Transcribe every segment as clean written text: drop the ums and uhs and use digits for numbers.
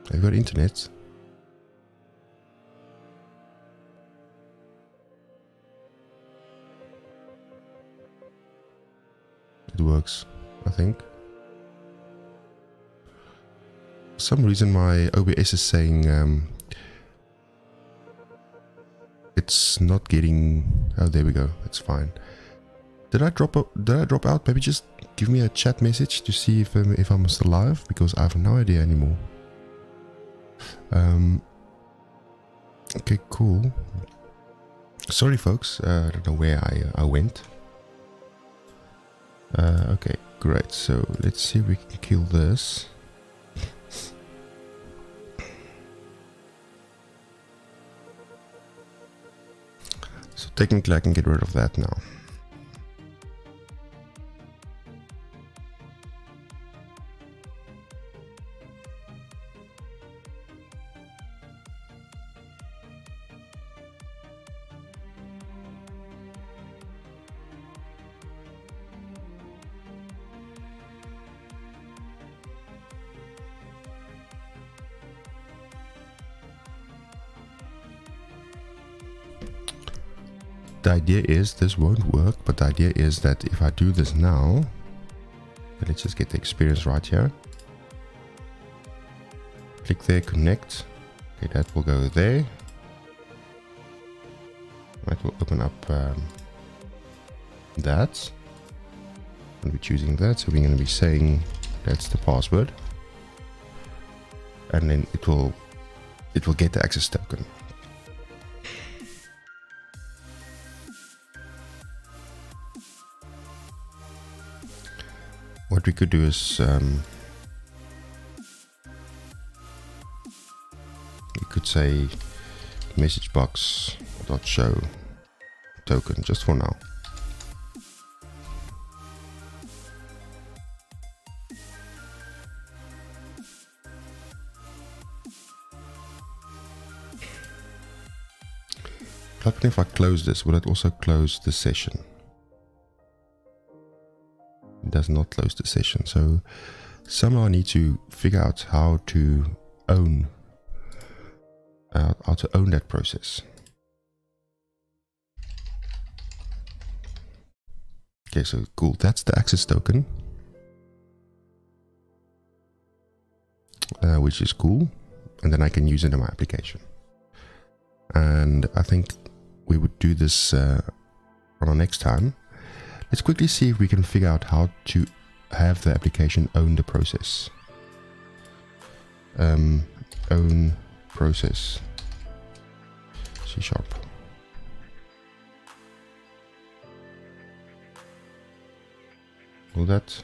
Have you got internet? It works, I think. For some reason my OBS is saying it's not getting... Oh, there we go. It's fine. Did I drop out? Maybe just give me a chat message to see if I'm still live, because I have no idea anymore. Okay, cool. Sorry, folks. I don't know where I went. Okay, great. So let's see if we can kill this. So technically I can get rid of that now. The idea is this won't work, but the idea is that if I do this now, let's just get the experience right here. Click there, connect. Okay, that will go there. That will open up that. And we're choosing that, so we're going to be saying that's the password, and then it will get the access token. What we could do is we could say message box dot show token just for now. If I close this, will it also close the session? It does not close the session, so somehow I need to figure out how to own that process. Okay, so cool, that's the access token, which is cool, and then I can use it in my application. And I think we would do this on our next time. Let's quickly see if we can figure out how to have the application own the process. Own process. C#. Will that?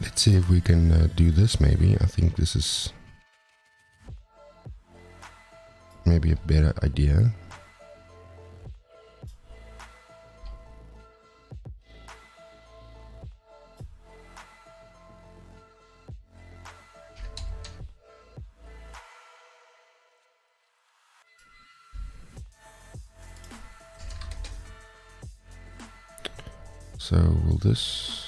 Let's see if we can do this. Maybe I think this is maybe a better idea. So will this...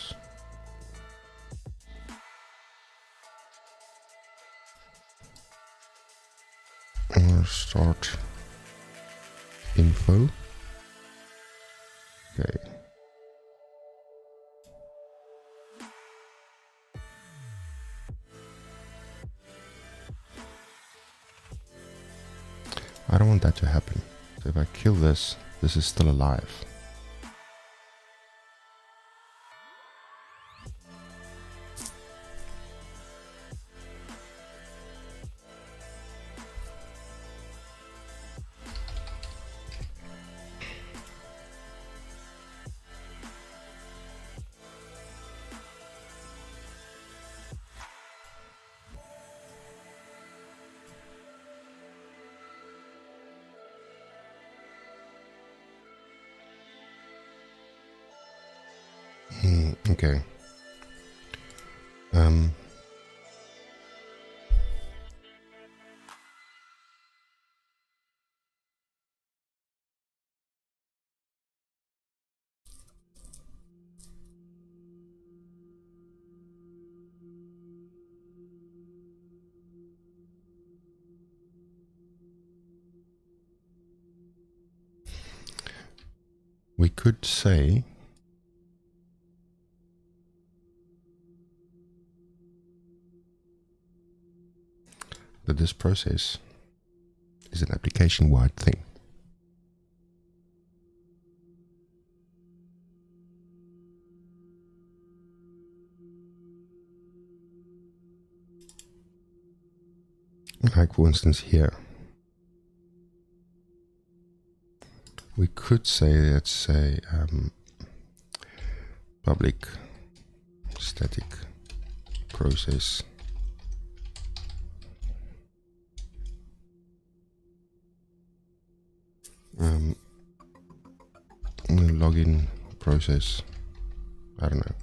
Start info. Okay. I don't want that to happen. So if I kill this, this is still alive. Okay. We could say that this process is an application-wide thing. Like for instance here, we could say, let's say, public static process login process, I don't know,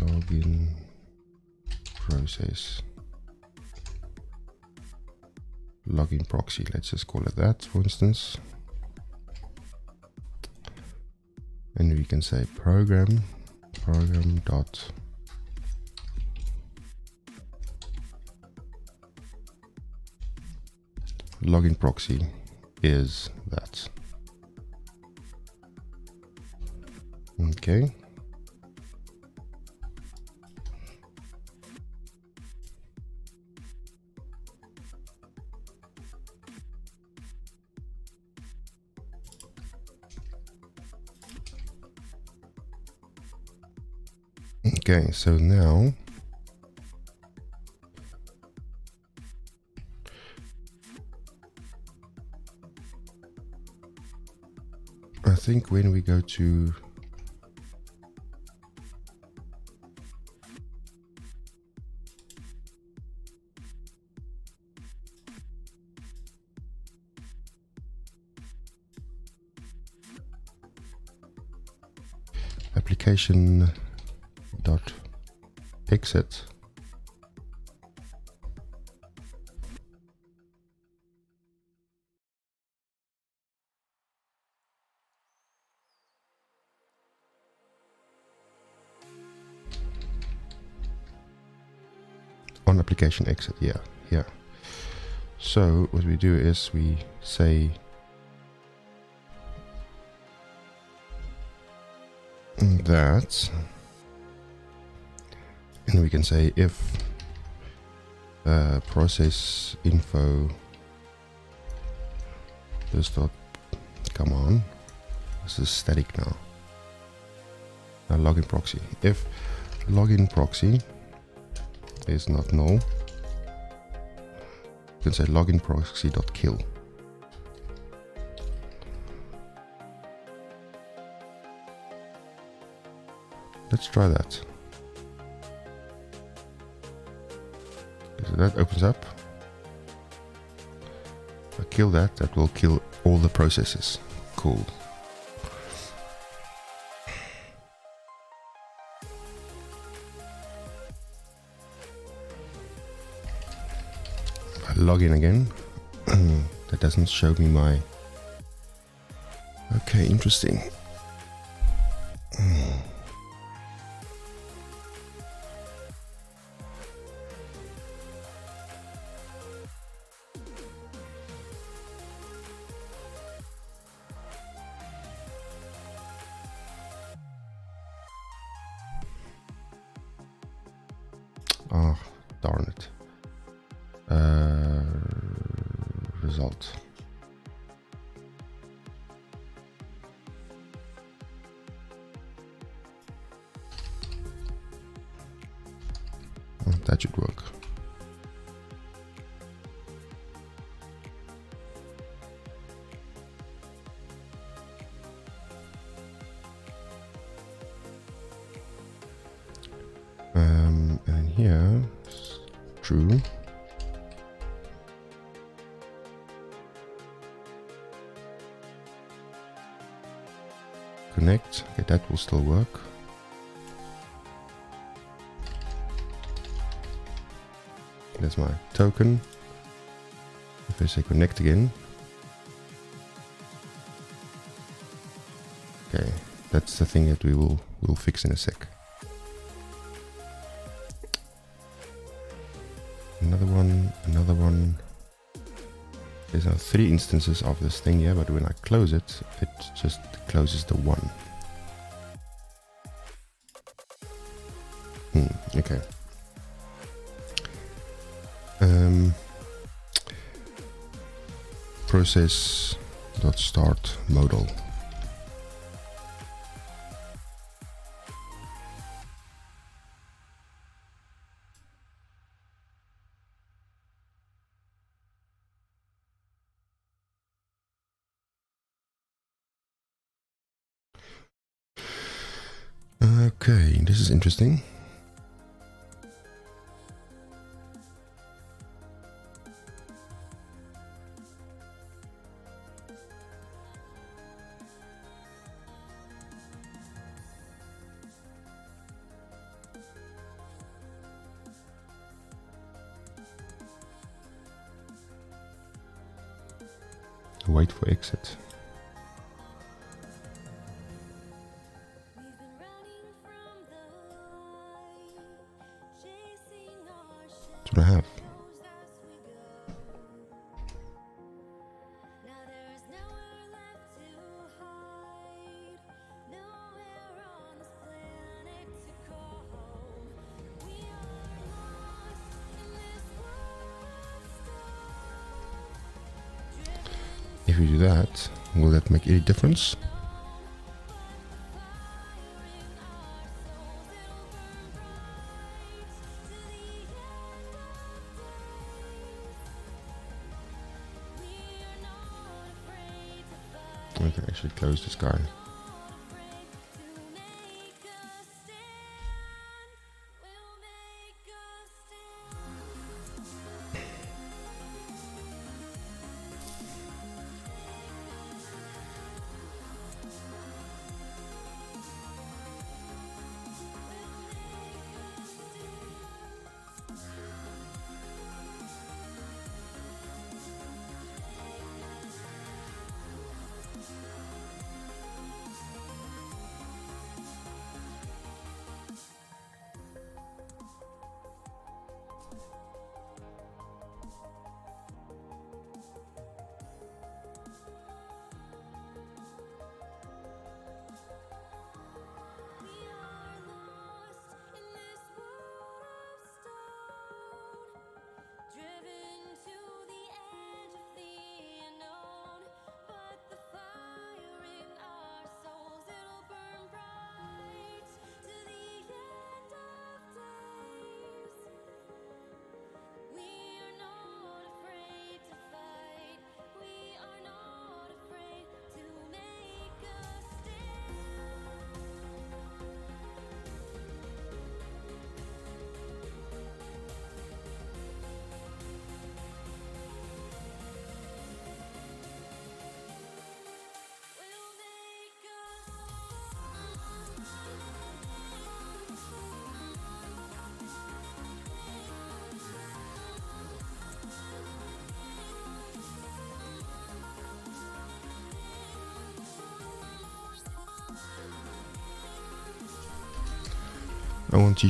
login process, login proxy, let's just call it that for instance. And we can say program dot login proxy is that. Okay. Okay, so now I think when we go to application dot exit, on application exit, yeah. So what we do is we say that, and we can say if process info does not come on, this is static now. Now login proxy, if login proxy is not null, you can say login proxy dot kill. Let's try that. So that opens up. If I kill that, that will kill all the processes. Cool. I log in again. That doesn't show me my... Okay, interesting. Result. Oh, that should work. And here, true. Connect. Okay, that will still work. That's my token. If I say connect again. Okay, that's the thing that we'll fix in a sec. Another one. There's now 3 instances of this thing here, but when I close it, it just closes the one. Okay. Process.start modal. Okay, this is interesting. Wait for exit. That's what I have. If we do that, will that make any difference? I can actually close this guy. I want C#.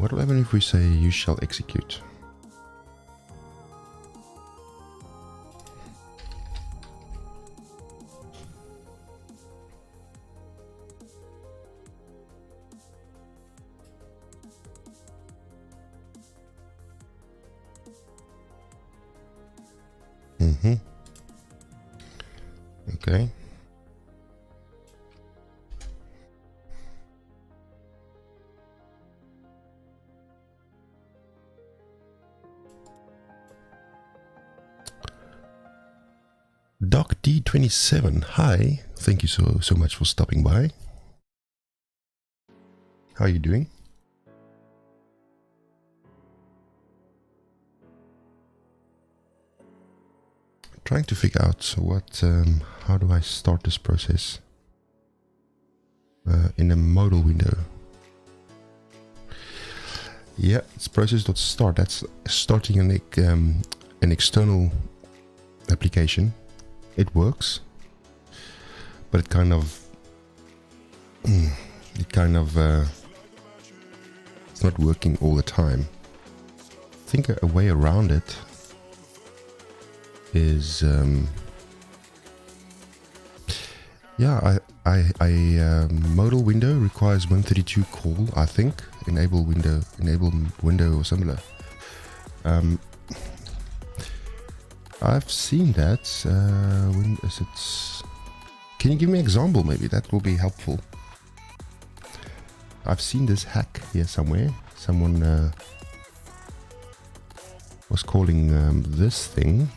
What will happen if we say you shall execute? Okay. Doc D27, hi. Thank you so much for stopping by. How are you doing? Trying to figure out what, how do I start this process in a modal window. Yeah, it's process.start. That's starting an external application. It works, but it kind of it's not working all the time. I think a way around it is yeah, modal window requires 132 call, I think. Enable window or similar. I've seen that. When is it? Can you give me an example? Maybe that will be helpful. I've seen this hack here somewhere. Someone was calling this thing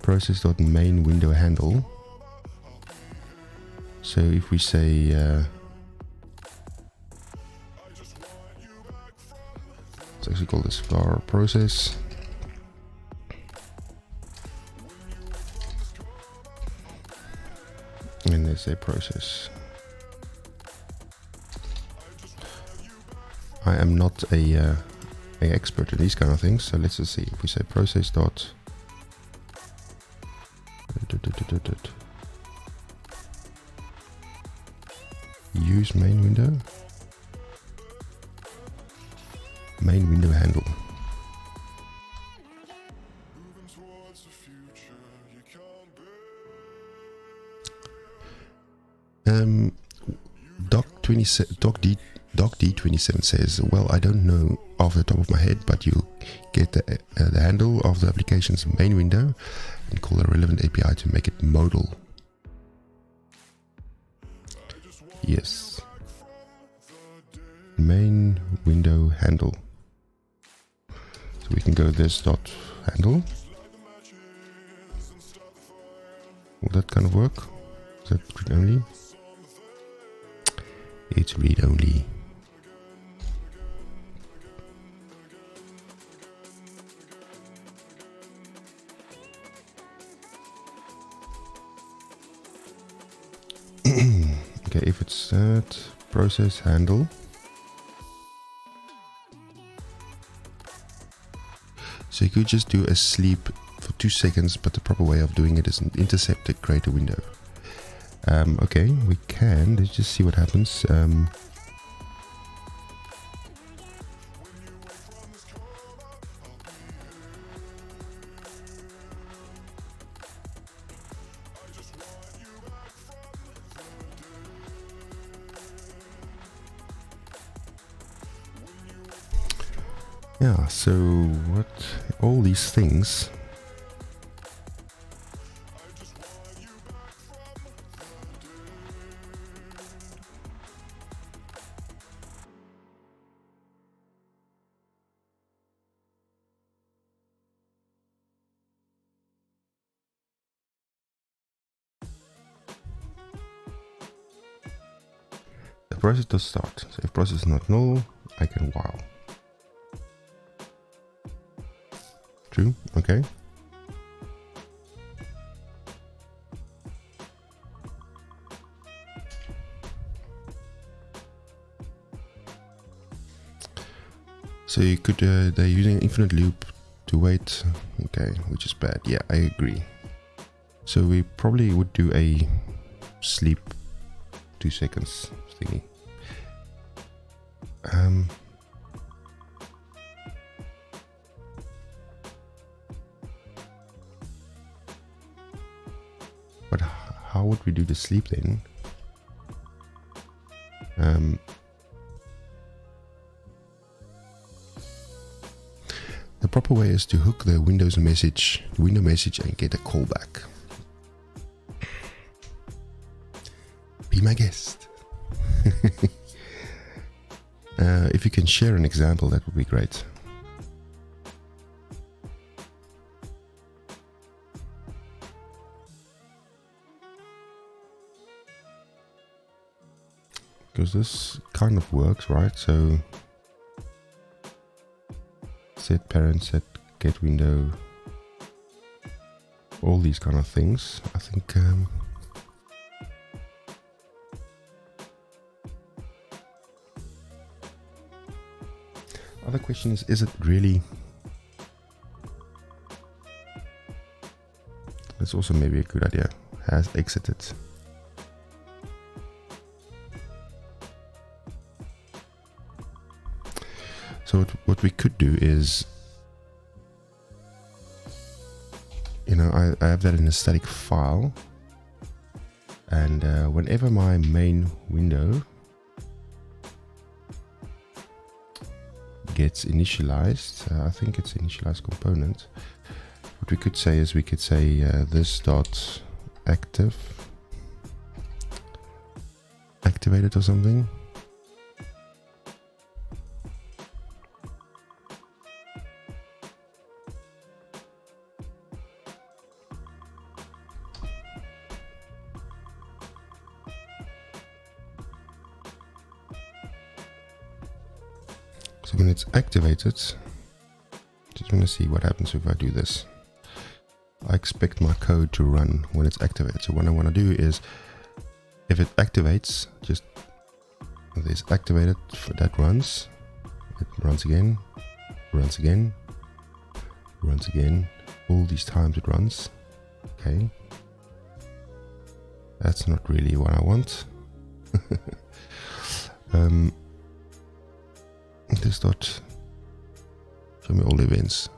process.main window handle. So if we say let's actually call this var process. And there's a process. I am not a expert in these kind of things, so let's just see. If we say process dot use main window handle. Doc D27 says, well, I don't know off the top of my head, but you get the handle of the application's main window and call a relevant API to make it modal. Yes. Main window handle. So we can go this dot handle. Will that kind of work? Is that read only? It's read only. Okay, if it's that process handle. So you could just do a sleep for 2 seconds, but the proper way of doing it is an intercept to create a window. Okay, we can. Let's just see what happens. Yeah, so what all these things the process does start. So if process is not null, I can while. True, okay. So you could, they're using infinite loop to wait, okay, which is bad. Yeah, I agree. So we probably would do a sleep 2 seconds thingy. But how would we do the sleep then? The proper way is to hook the window message and get a callback. Be my guest. If you can share an example, that would be great. Because this kind of works, right? So set parent, set get window, all these kind of things. I think other question is it really? That's also maybe a good idea. Has exited. So what we could do is, you know, I have that in a static file, and whenever my main window gets initialized, I think it's initialized component. What we could say is we could say this dot activated or something. So when it's activated, just want to see what happens if I do this. I expect my code to run when it's activated. So what I want to do is, if it activates, just this activated, that runs. It runs again, runs again, runs again. All these times it runs. Okay. That's not really what I want. This dot show me all the events.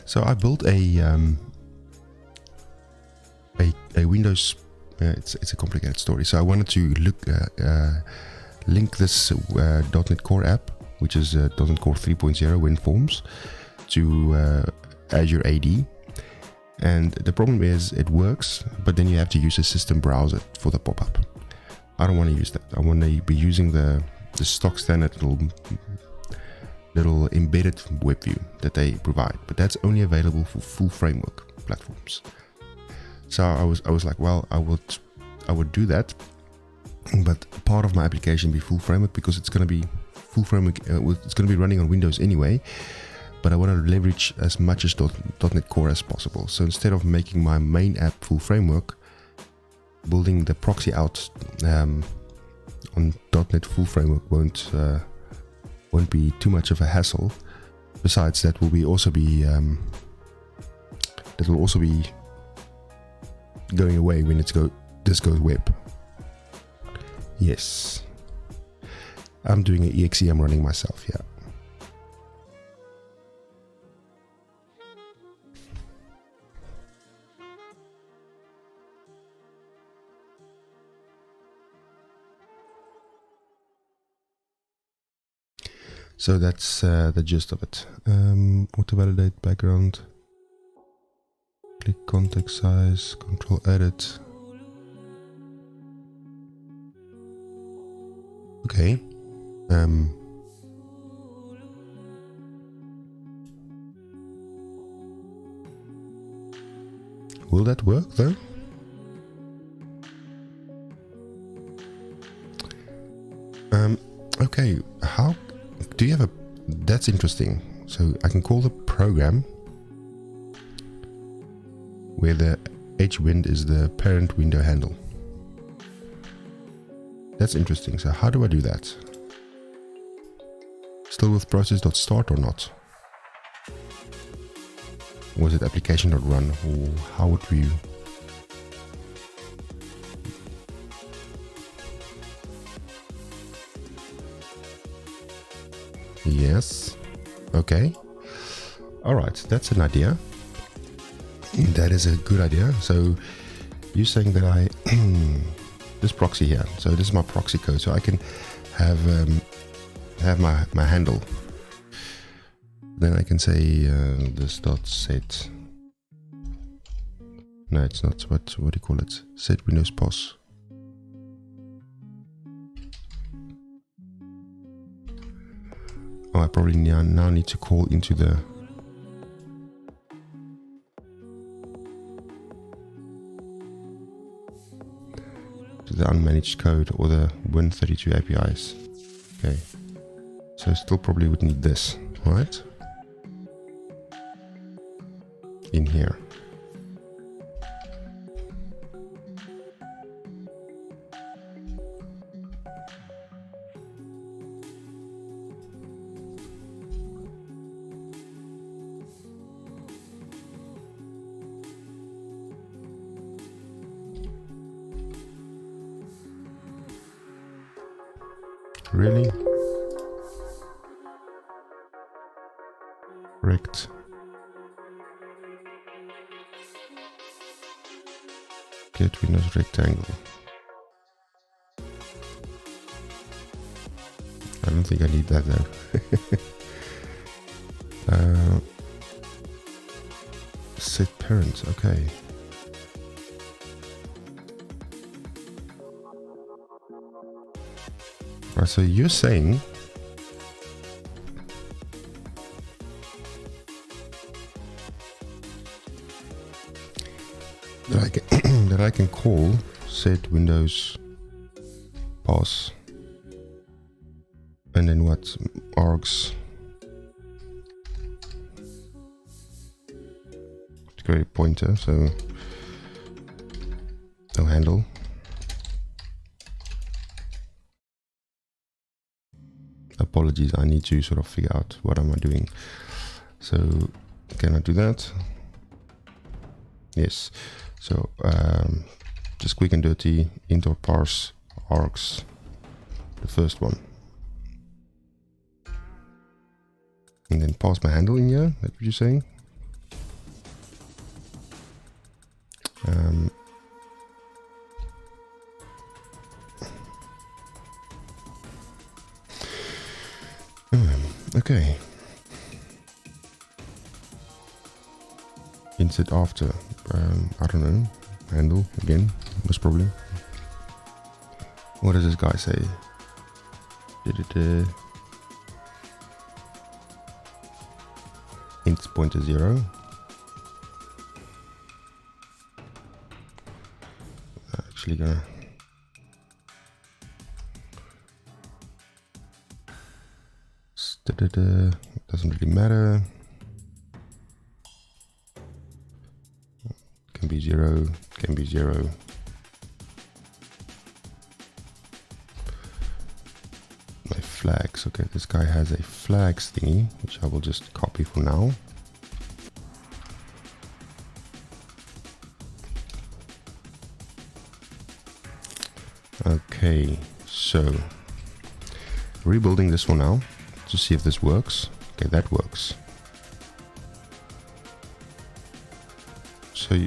So I built a Windows. It's a complicated story. So I wanted to link this .NET Core app, which is .NET Core 3.0 WinForms, to Azure AD. And the problem is it works, but then you have to use a system browser for the pop-up. I don't want to use that. I want to be using the stock standard little embedded web view that they provide, but that's only available for full framework platforms. So I was like, well, I would do that, but part of my application be full framework because it's going to be full framework. It's going to be running on Windows anyway, but I want to leverage as much as .NET Core as possible. So instead of making my main app full framework, building the proxy out on .NET full framework won't be too much of a hassle. Besides, that will also be going away when this goes web. Yes, I'm doing an exe. I'm running myself. Yeah. So that's the gist of it. Auto validate background, click context size, control edit. Okay. Will that work though? Okay, how do you have that's interesting. So I can call the program where the hwind is the parent window handle. That's interesting. So how do I do that? Still with process.start or not? Was it application.run, or how would we? Yes. Okay. All right. That's an idea. That is a good idea. So you're saying that I this proxy here. So this is my proxy code. So I can have my handle. Then I can say this dot set. No, it's not. What do you call it? Set Windows POS. Oh, I probably now need to call into the unmanaged code or the Win32 APIs. Okay, so I still probably would need this, right? In here. Really? Correct. Get Windows rectangle. I don't think I need that though. Set parent, okay. Right, so you're saying that I can that I can call set Windows POS and then what args to create a pointer, so no handle. Apologies, I need to sort of figure out what am I doing. So can I do that? Yes. So just quick and dirty int or parse args, the first one, and then pass my handle in here. That's what you're saying. Okay. Insert after. I don't know. Handle again, most probably. What does this guy say? Int pointer 0. Actually gonna doesn't really matter. Can be 0, can be 0. My flags. Okay, this guy has a flags thingy, which I will just copy for now. Okay, so rebuilding this one now to see if this works. Okay, that works. So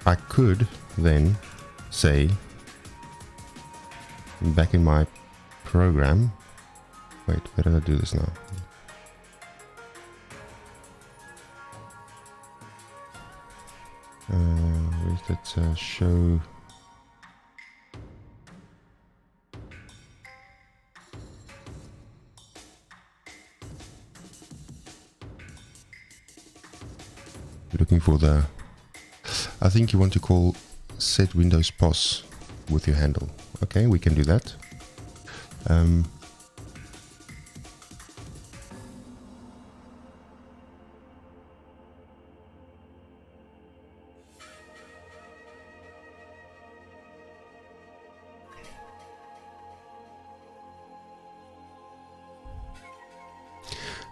I could then say back in my program, wait, where did I do this now? Where's that show? Looking for the, I think you want to call set Windows POS with your handle. Okay, we can do that.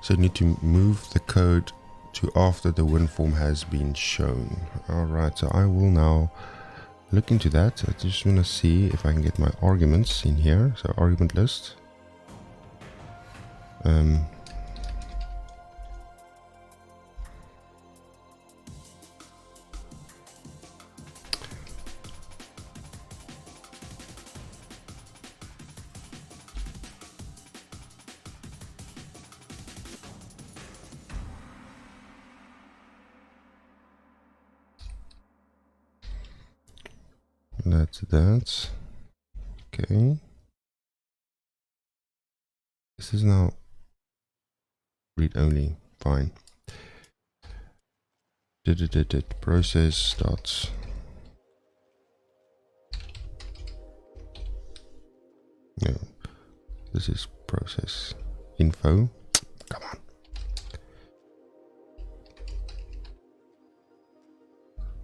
So you need to move the code to after the WinForm has been shown. Alright, so I will now look into that. I just want to see if I can get my arguments in here. So argument list. That's that. Okay. This is now read only. Fine. Process dots. No, this is process info. Come on.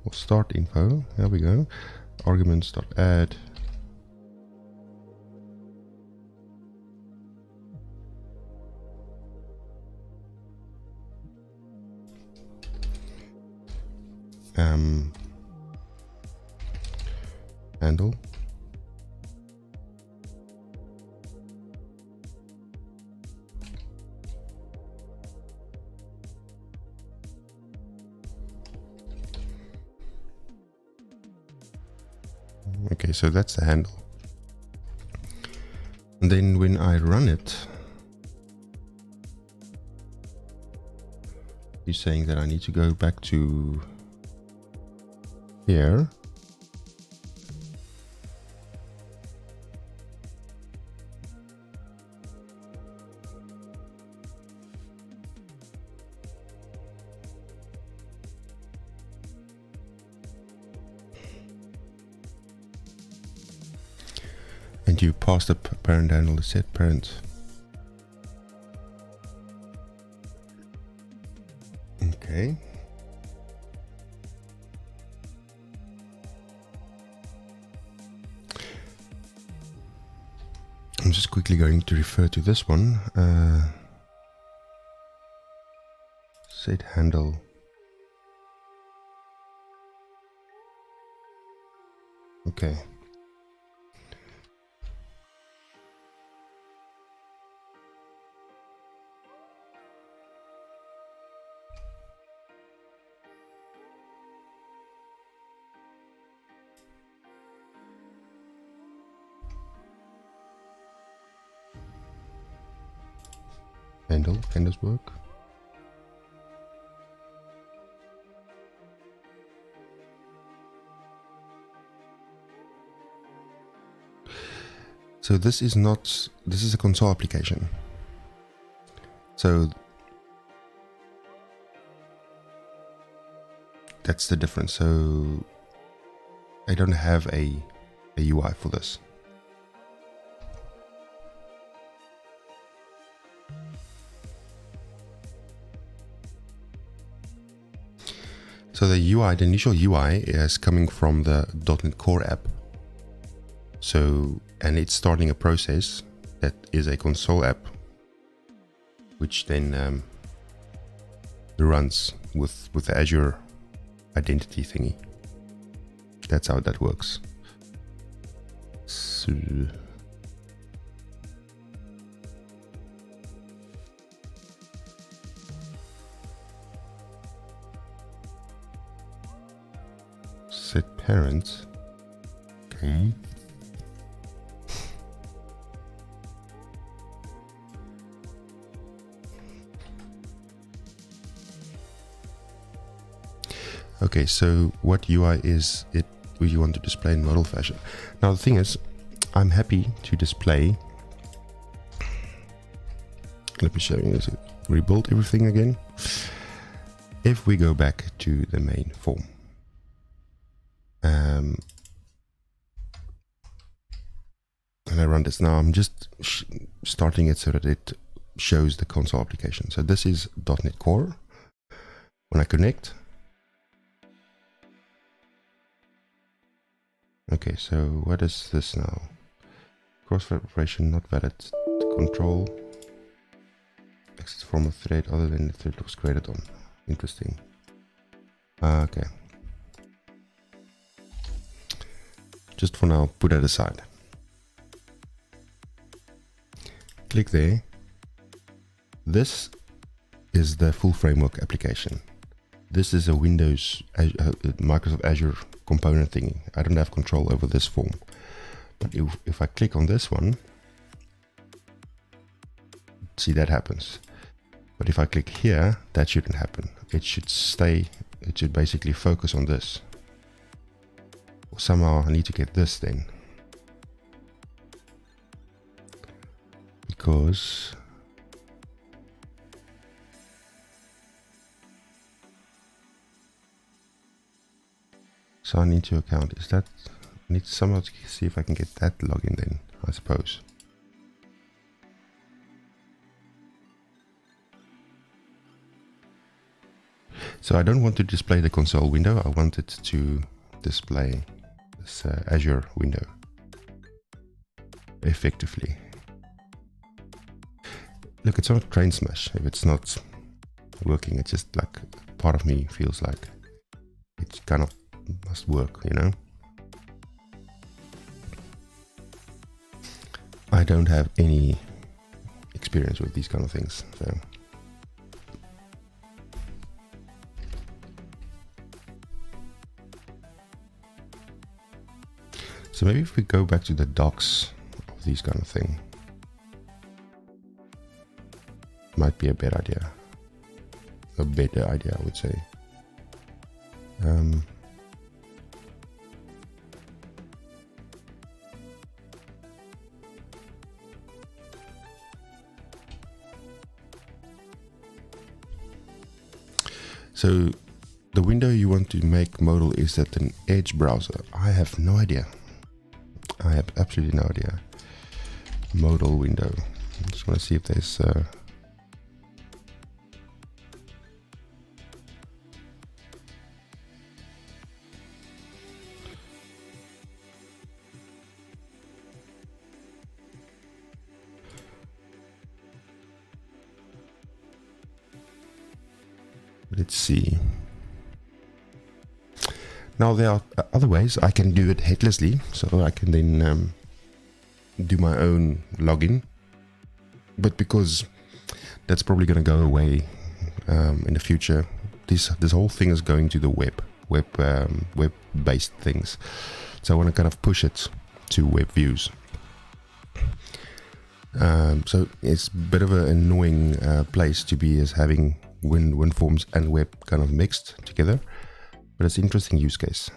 We'll start info. There we go. Arguments.add. Handle. Okay, so that's the handle. And then when I run it, he's saying that I need to go back to here. And you pass the parent handle to set parent. Okay. I'm just quickly going to refer to this one. Set handle. Okay. Handle, can this work? So this is not, this is a console application. So that's the difference. So I don't have a UI for this. So the UI, the initial UI is coming from the .NET Core app. So, and it's starting a process that is a console app, which then runs with the Azure identity thingy. That's how that works. So, set parent. Okay. Okay, so what UI is it you want to display in model fashion? Now the thing is, I'm happy to display. Let me show you this. Rebuild everything again. If we go back to the main form, and I run this now, I'm just starting it so that it shows the console application. So this is .NET Core. When I connect, okay, so what is this now? Cross operation not valid. Control access from a thread other than the thread was created on. Interesting. Okay. Just for now, put that aside. Click there. This is the full framework application. This is a Windows, Microsoft Azure component thingy. I don't have control over this form. But if I click on this one, see, that happens. But if I click here, that shouldn't happen. It should stay, it should basically focus on this. Somehow I need to get this then, because sign into account, is that, I need somehow to see if I can get that login then, I suppose. So I don't want to display the console window, I want it to display this Azure window effectively. Look, it's not a train smash if it's not working. It's just like part of me feels like it kind of must work, you know. I don't have any experience with these kind of things, so maybe if we go back to the docs of these kind of thing, might be a better idea. A better idea, I would say. So the window you want to make modal, is that an Edge browser? I have no idea. I have absolutely no idea. Modal window. I just want to see if there's let's see. Now there are other ways I can do it headlessly, so I can then do my own login. But because that's probably going to go away in the future, this whole thing is going to the web-based things. So I want to kind of push it to web views. So it's a bit of an annoying place to be, as having WinForms and web kind of mixed together, but it's an interesting use case.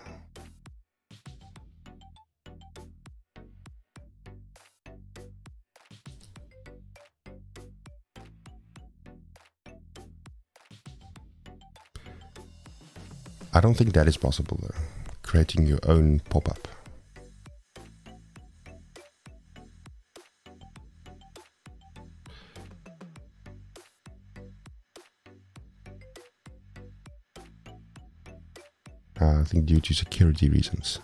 I don't think that is possible though, creating your own pop-up. I think due to security reasons.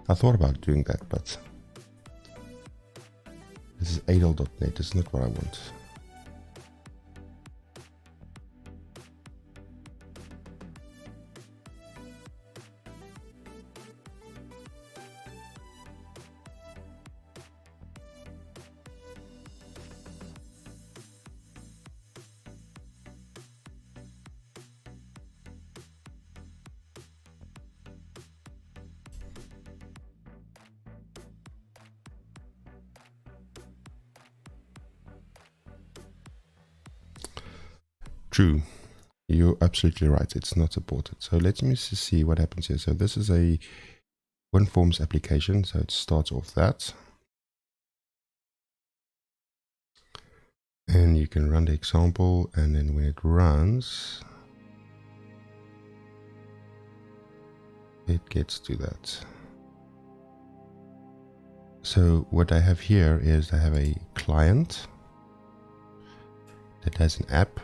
I thought about doing that, but this is adel.net, it's not what I want. True, you're absolutely right, it's not supported. So let me see what happens here. So this is a WinForms application, so it starts off that. And you can run the example, and then when it runs, it gets to that. So what I have here is I have a client that has an app.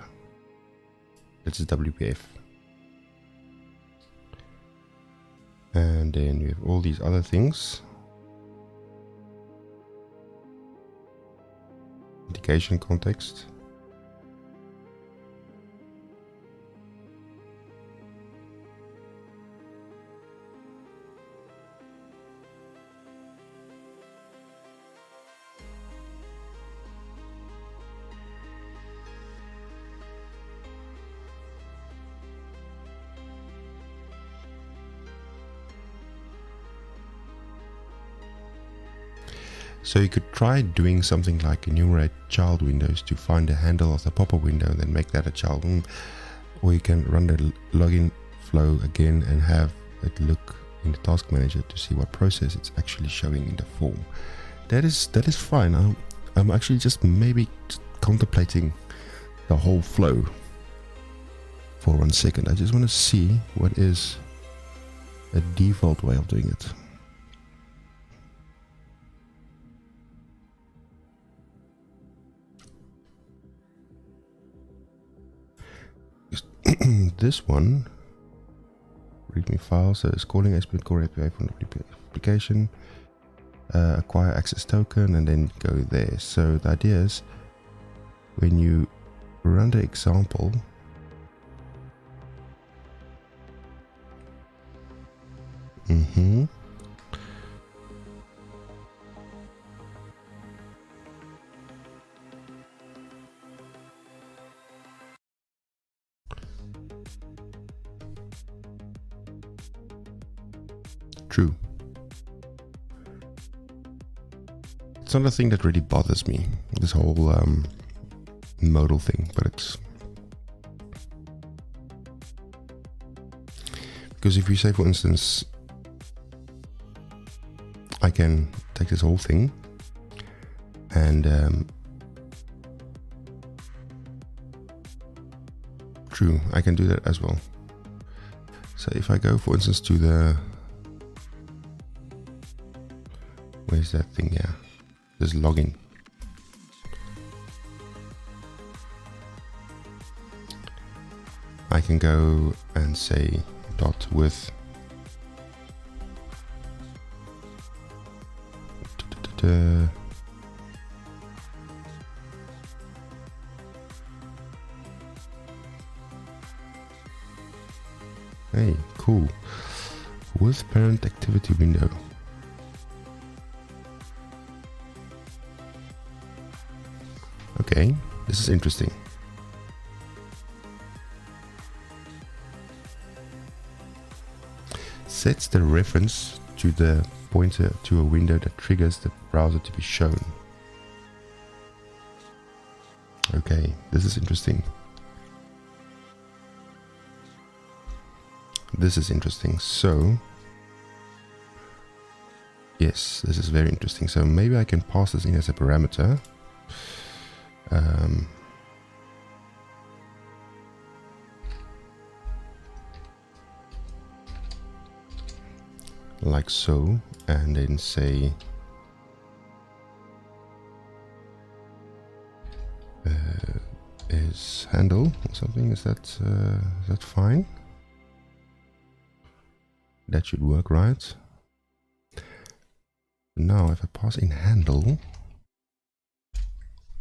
This is WPF. And then we have all these other things. Indication context. So you could try doing something like enumerate child windows to find the handle of the pop-up window and then make that a child. Or you can run the login flow again and have it look in the task manager to see what process it's actually showing in the form. That is fine. I'm actually just maybe contemplating the whole flow for 1 second. I just want to see what is a default way of doing it. This one, readme file, so it's calling ASP.NET Core API from the application, acquire access token, and then go there. So the idea is when you run the example, true. It's not a thing that really bothers me, this whole modal thing, but it's because if you say, for instance, I can take this whole thing and true, I can do that as well. So if I go, for instance, to the, where's that thing? Yeah, this login. I can go and say dot with hey, cool, with parent activity window. Okay, this is interesting. Sets the reference to the pointer to a window that triggers the browser to be shown. Okay, this is interesting. This is interesting. So, yes, this is very interesting. So maybe I can pass this in as a parameter. Like so, and then say is handle or something. Is that fine? That should work, right? Now if I pass in handle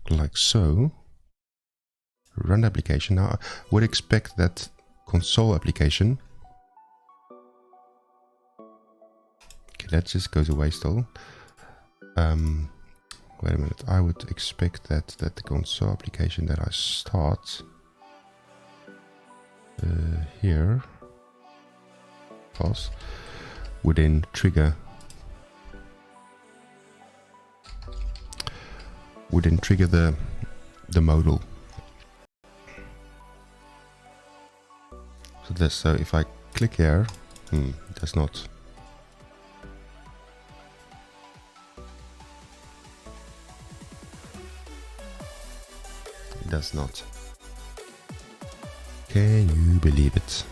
like so, run application. Now I would expect that console application, okay, that just goes away still. Wait a minute, I would expect that the console application that I start here, false, would then trigger the modal. So this, so if I click here, does not. It does not. Can you believe it?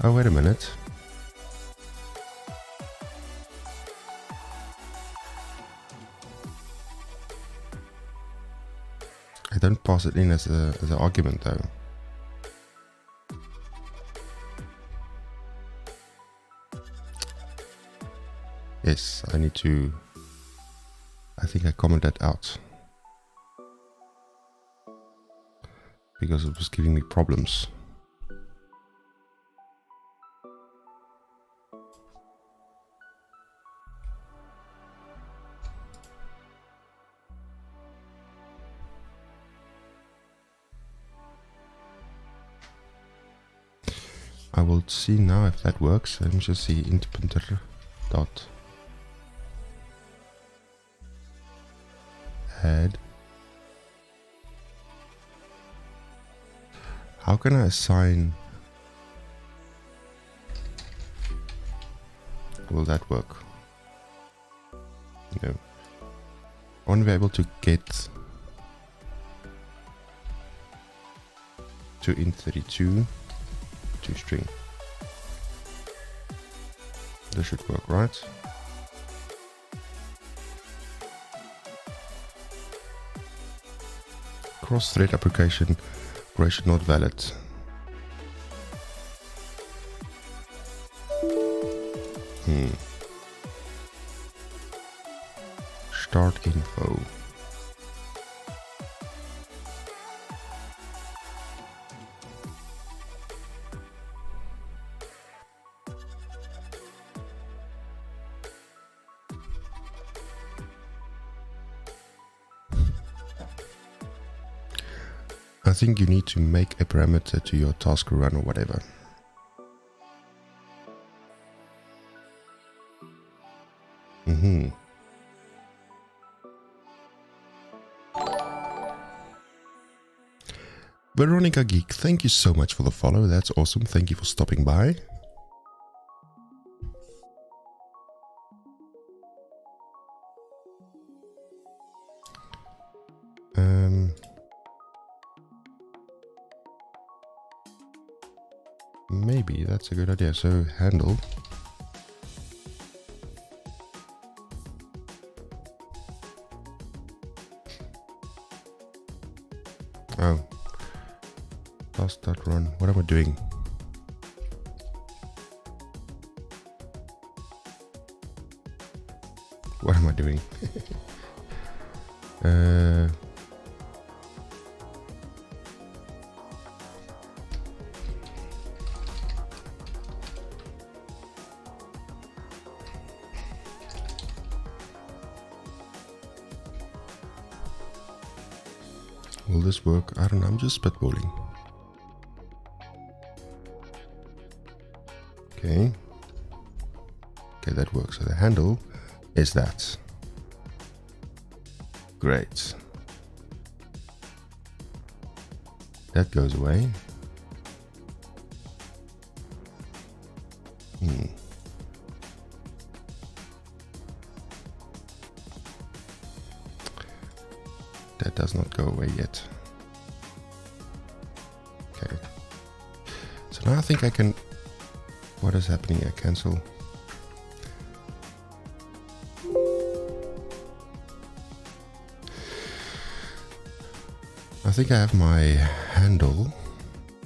Oh, wait a minute. I don't pass it in as an argument though. Yes, I need to, I think I commented that out because it was giving me problems. I will see now if that works. Let me just see interpreter dot add. How can I assign? Will that work? No. I want to be able to get to int32 to string. This should work, right? Cross-thread application operation not valid. Start info. I think you need to make a parameter to your task run or whatever. Veronica Geek, thank you so much for the follow. That's awesome. Thank you for stopping by. Maybe that's a good idea. So handle. Oh. Task.run. What am I doing? What am I doing? Will this work? I don't know. I'm just spitballing. Okay. Okay, that works. So the handle is that. Great. That goes away. That does not go away yet. Okay. So now I think I can... What is happening here? Cancel. I think I have my handle.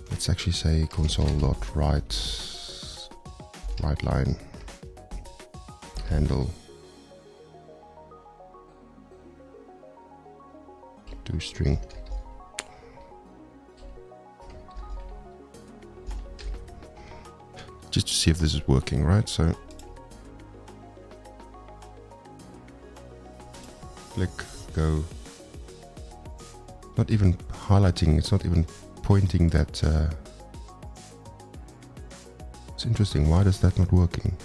Let's actually say console.write line handle to string. Just to see if this is working, right? So click, go. Not even highlighting, it's not even pointing that. It's interesting, why is that not working?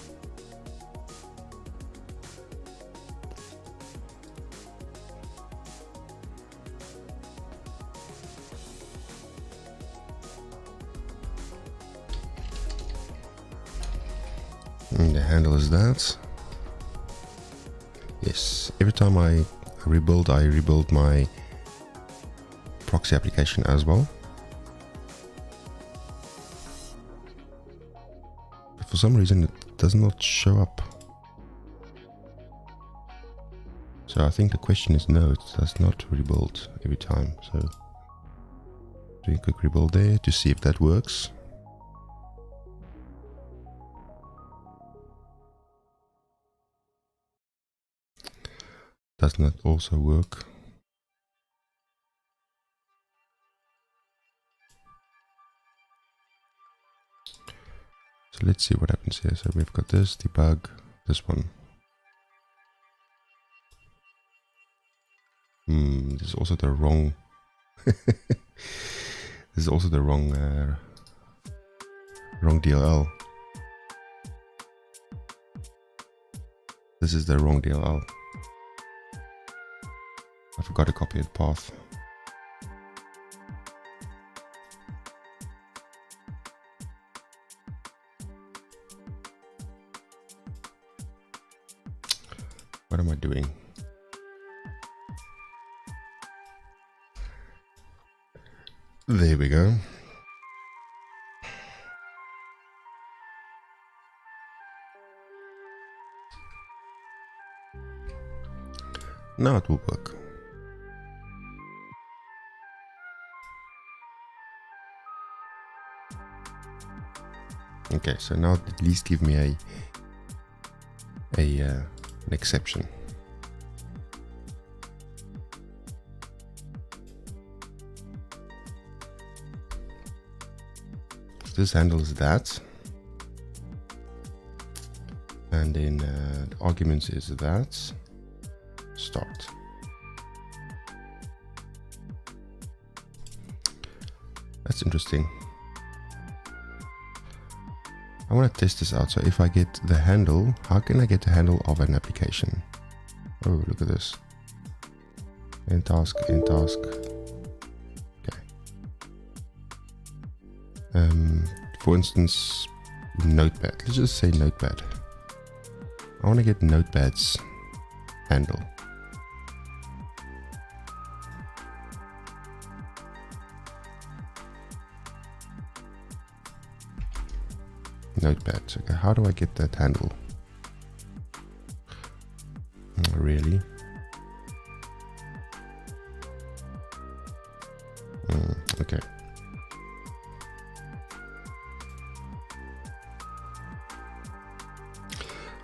And the handle is that. Yes, every time I rebuild my proxy application as well. But for some reason it does not show up. So I think the question is no, it does not rebuild every time. So doing a quick rebuild there to see if that works. Does not also work. So let's see what happens here. So we've got this, debug, this one. This is also the wrong. This is also the wrong wrong DLL. This is the wrong DLL. I forgot to copy the path. What am I doing? There we go. Now it will work. Okay, so now at least give me an exception. So this handles that, and then the arguments is that start. That's interesting. I want to test this out. So if I get the handle, how can I get the handle of an application? Oh, look at this. In task, in task. Okay. For instance, Notepad. Let's just say Notepad. I want to get Notepad's handle. Notepad. Okay, how do I get that handle? Really? Okay.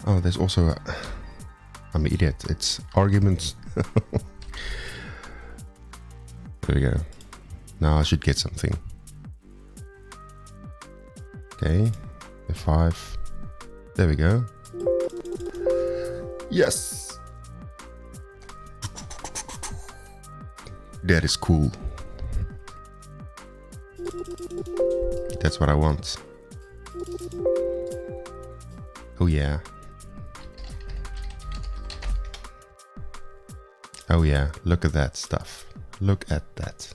Oh, there's also I'm an idiot. It's arguments. There we go. Now I should get something. Okay. F5. There we go. Yes. That is cool. That's what I want. Oh yeah. Oh yeah, look at that stuff. Look at that.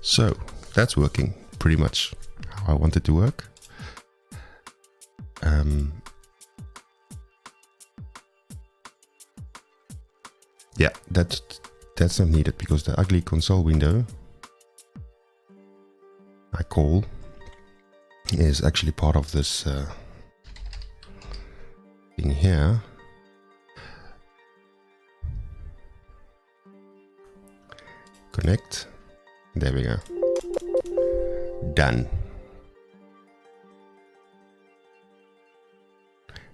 So that's working pretty much how I want it to work. Yeah, that's not needed because the ugly console window I call is actually part of this thing here. Connect. There we go. Done.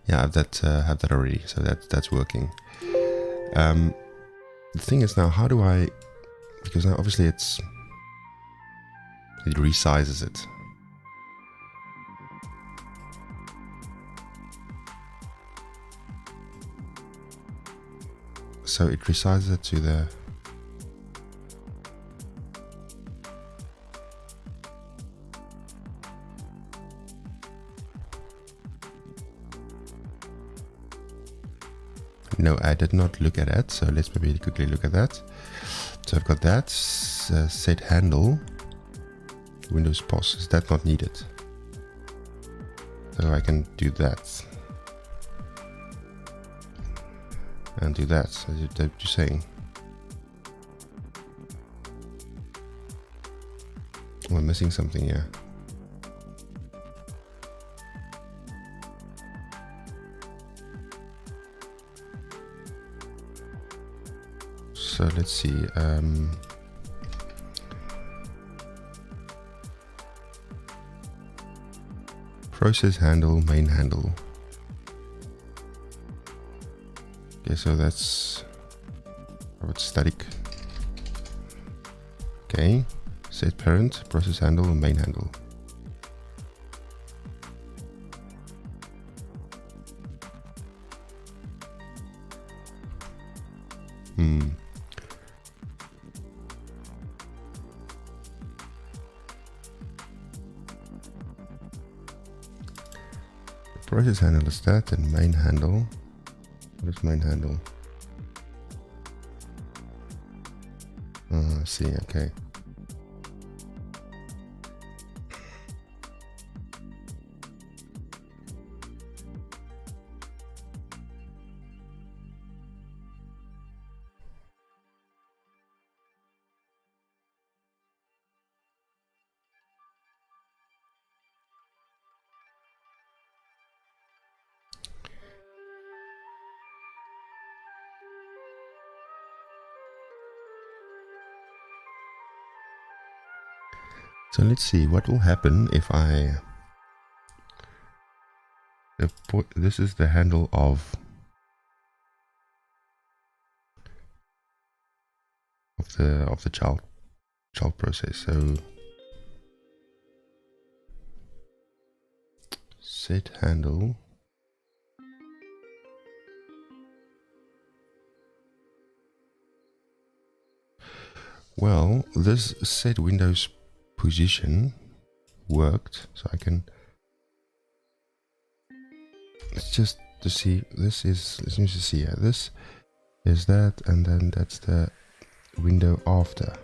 Yeah, I have that already, so that's working. The thing is now, how do I? Because now obviously it resizes it. So it resizes it to the. No, I did not look at that, so let's maybe quickly look at that. So I've got that, set handle, Windows POS, is that not needed? So I can do that. And do that, as you're saying. Oh, I'm missing something here. So let's see. Process handle, main handle. Okay, so that's how it's static. Okay, set parent, process handle, and main handle. Process handle is that, and main handle. What is main handle? I see, okay. So let's see what will happen if I... This is the handle of the child process. So set handle. Well, this set Windows position worked, so I can, it's just to see, this is, let me just see, yeah, this is that, and then that's the window after.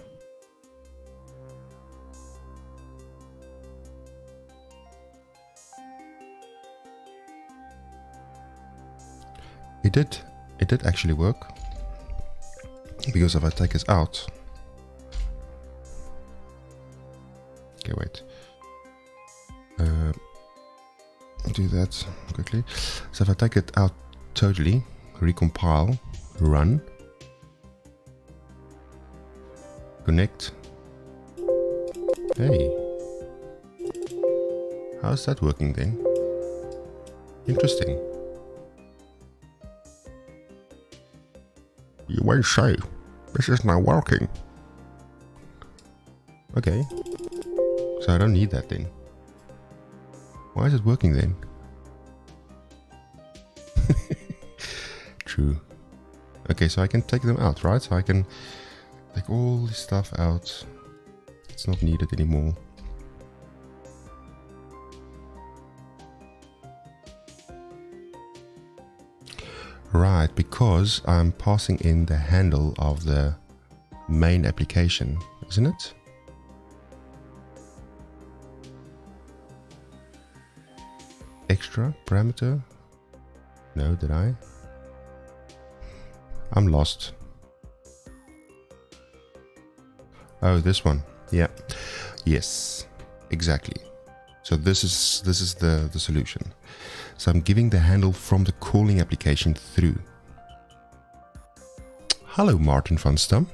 It did actually work, because if I take this out, okay, wait. Do that quickly. So if I take it out totally, recompile, run, connect. Hey, how's that working then? Interesting. You won't say. This is not working. Okay. So I don't need that then. Why is it working then? True. Okay, so I can take them out, right? So I can take all this stuff out. It's not needed anymore. Right, because I'm passing in the handle of the main application, isn't it? Extra parameter? No, did I? I'm lost. Oh, this one. Yeah. Yes, exactly. So this is the solution. So I'm giving the handle from the calling application through. Hello, Martin van Stam.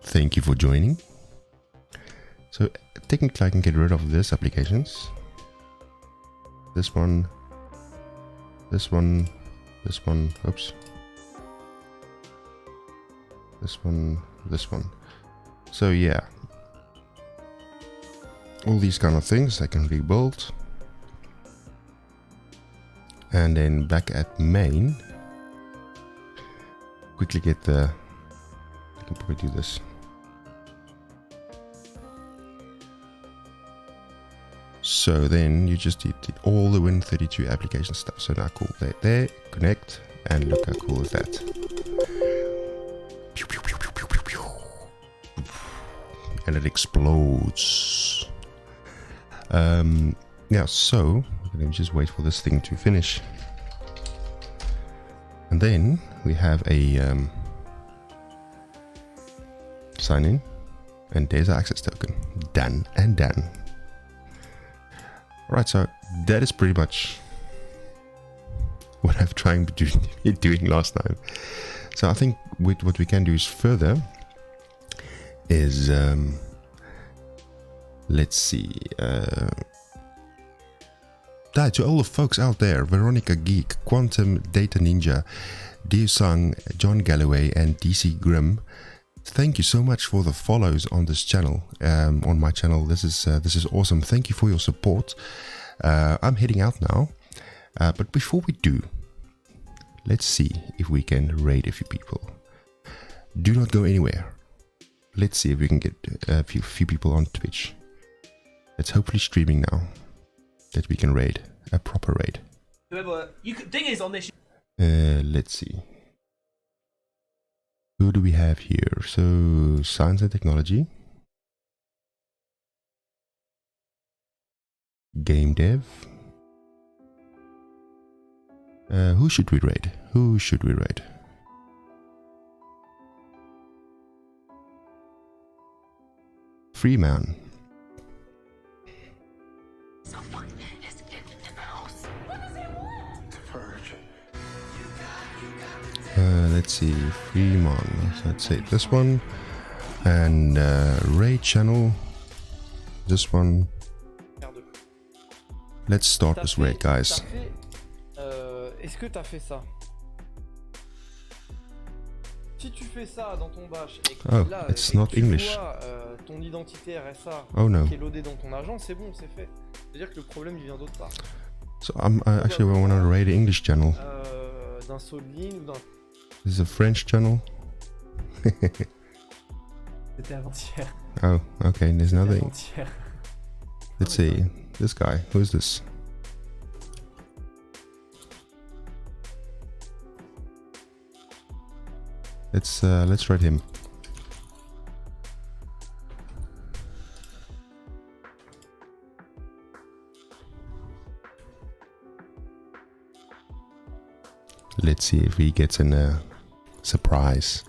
Thank you for joining. So technically I can get rid of this applications. This one, this one, this one, oops. This one, this one. So yeah. All these kind of things I can rebuild. And then back at main, quickly get the, I can probably do this. So then you just did all the Win32 application stuff. So now cool, there, connect, and look how cool is that. And it explodes. Yeah, so let me just wait for this thing to finish. And then we have a sign in, and there's our access token. Done and done. Alright, so that is pretty much what I've tried doing last time. So I think what we can do is further is let's see. To all the folks out there, Veronica Geek, Quantum Data Ninja, Diusang, John Galloway, and DC Grim, thank you so much for the follows on this channel. On my channel, this is awesome. Thank you for your support. I'm heading out now, but before we do, let's see if we can raid a few people. Do not go anywhere. Let's see if we can get a few people on Twitch. It's hopefully streaming now that we can raid a proper raid. Whoever you could, thing is on this. Let's see. Who do we have here? So science and technology, game dev. Who should we raid? Who should we raid? Freeman. Someone is in the house. What does he want? To purge. Let's see, Freeman. So let's say this one, and raid channel. This one. Let's start with raid, guys. Est-ce que t'as fait ça? Si tu fais ça dans ton bash et que là, it's not English. Vois, ton identité RSA qui est loadée dans ton agent, c'est bon, c'est fait. C'est-à-dire que le problème il vient d'autre part. So actually I want to raid the English channel. D'un Soulin ou d'un... This is a French channel. C'était avant-hier. Oh, okay, there's another. Avant-hier. Let's see, this guy, who is this? Let's raid him. Let's see if he gets a surprise.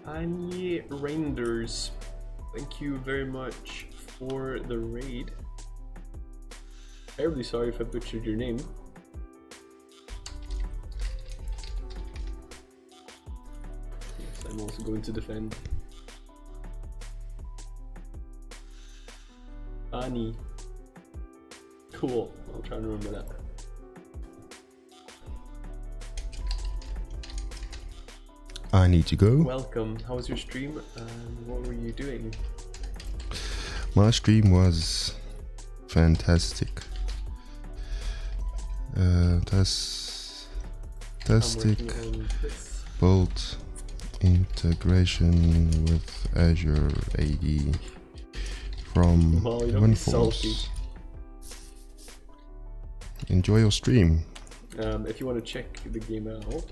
Annie Renders, thank you very much for the raid. Terribly sorry if I butchered your name. Yes, I'm also going to defend. Annie. Cool, I'll try and remember that. I need to go. Welcome. How was your stream? What were you doing? My stream was fantastic. Fantastic build integration with Azure AD from WinForms. Enjoy your stream. If you want to check the game out,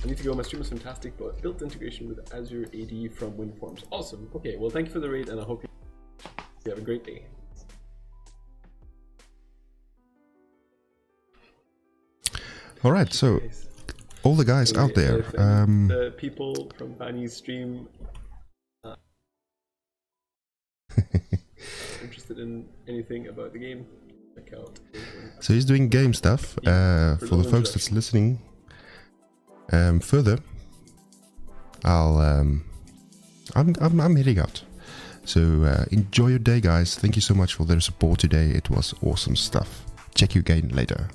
I need to go. My stream was fantastic, but built integration with Azure AD from WinForms. Awesome. Okay, well, thank you for the raid, and I hope you have a great day. All right, so all the guys out there, the people from Fanny's stream interested in anything about the game, check out. So he's doing game stuff. For the folks that's listening, further, I'm heading out. So enjoy your day, guys. Thank you so much for their support today. It was awesome stuff. Check you again later.